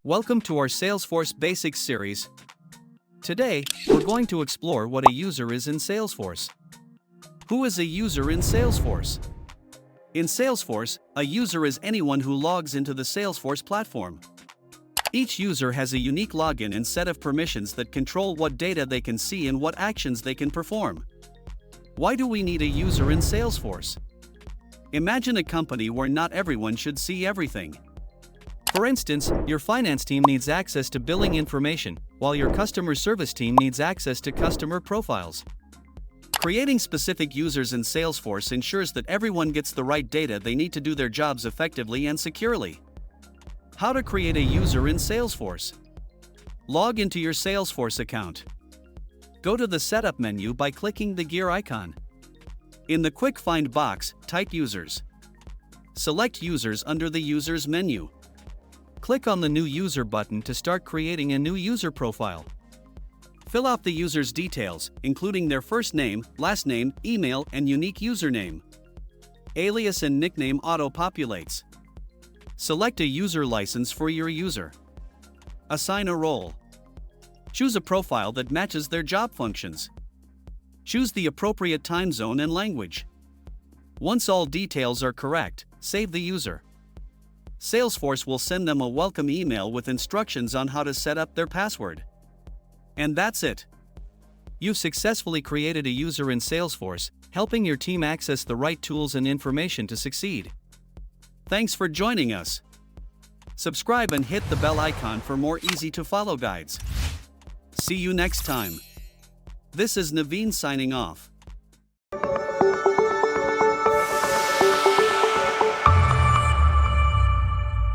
Welcome to our Salesforce Basics series. Today, we're going to explore what a user is in Salesforce. Who is a user in Salesforce? In Salesforce, a user is anyone who logs into the Salesforce platform. Each user has a unique login and set of permissions that control what data they can see and what actions they can perform. Why do we need a user in Salesforce? Imagine a company where not everyone should see everything. For instance, your finance team needs access to billing information, while your customer service team needs access to customer profiles. Creating specific users in Salesforce ensures that everyone gets the right data they need to do their jobs effectively and securely. How to create a user in Salesforce? Log into your Salesforce account. Go to the Setup menu by clicking the gear icon. In the Quick Find box, type Users. Select Users under the Users menu. Click on the New User button to start creating a new user profile. Fill out the user's details, including their first name, last name, email, and unique username. Alias and nickname auto-populates. Select a user license for your user. Assign a role. Choose a profile that matches their job functions. Choose the appropriate time zone and language. Once all details are correct, save the user. Salesforce will send them a welcome email with instructions on how to set up their password. And that's it. You've successfully created a user in Salesforce, helping your team access the right tools and information to succeed. Thanks for joining us. Subscribe and hit the bell icon for more easy-to-follow guides. See you next time. This is Naveen signing off.